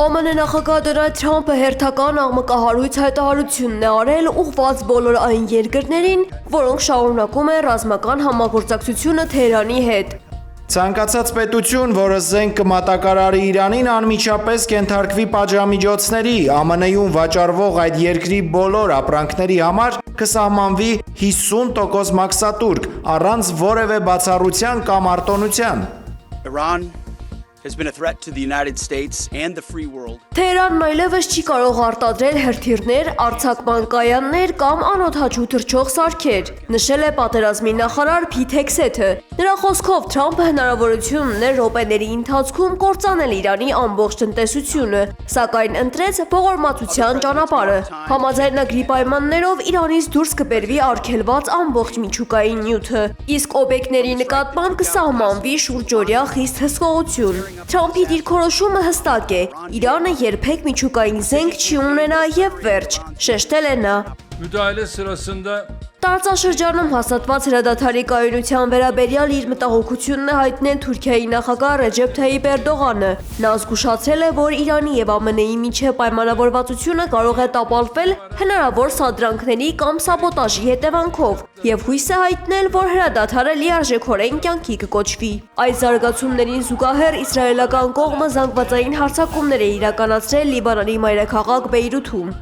ԱՄՆ նախագահ Դոնալդ Թրամփը հերթական աղմկահարույց հայտարարությունն է արել ուղղված բոլոր այն երկրներին, որոնք շարունակում են ռազմական համագործակցությունը Թեհրանի հետ։ Ցանկացած պետություն, որը զենք կմատակարարի Իրանին, անմիջապես կենթարկվի պատժամիջոցների, ԱՄՆ-ում վաճառվող այդ երկրի բոլոր ապրանքների համար կսահմանվի 50% մաքսատուրք, առանց որևէ բացառության կամ արտոնության։ Iran has been a threat to the United States and the free world. Թեհրանն այլևս չի կարող արտադրել հրթիռներ, արձակման կայաններ կամ անօդաչու թռչող սարքեր, նշել է պատերազմի նախարար Փիթ Հեքսեթը։ Նրա խոսքով Թրամփը հնարավորություն ուներ րոպեների ընթացքում կործանել Իրանի ամբողջ տնտեսությունը, սակայն ընտրեց ողորմածության ճանապարհը։ Համաձայնագրի պայմաններով Իրանից դուրս կբերվի արգելված ամբողջ միջուկային նյութը, իսկ օբյեկտների նկատմամբ կսահմանվի շուրջօրյա խիստ հսկողություն։ Թրամփի դիրքորոշումը հստակ է՝ Իրանը երբեք միջուկային զենք չի ունենա եւ վերջ, շեշտել է նա։ Müdahale sırasında Տարածաշրջանում հաստատված հրադադարի կայունության վերաբերյալ իր մտահոգությունն է հայտնել Թուրքիայի նախագահ Ռեջեփ Թայիփ Էրդողանը։ Նա զգուշացրել է, որ Իրանի եւ ԱՄՆ-ի միջև պայմանավորվածությունը կարող է տապալվել հնարավոր սադրանքների կամ սաբոտաժի հետևանքով եւ հույս է հայտնել, որ հրադադարը լիարժեքորեն կյանքի կկոչվի։ Այս զարգացումներին զուգահեռ իսրայելական կողմը զանգվածային հարձակումներ է իրականացրել Լիբանանի մայրաքաղաք Բեյրութում։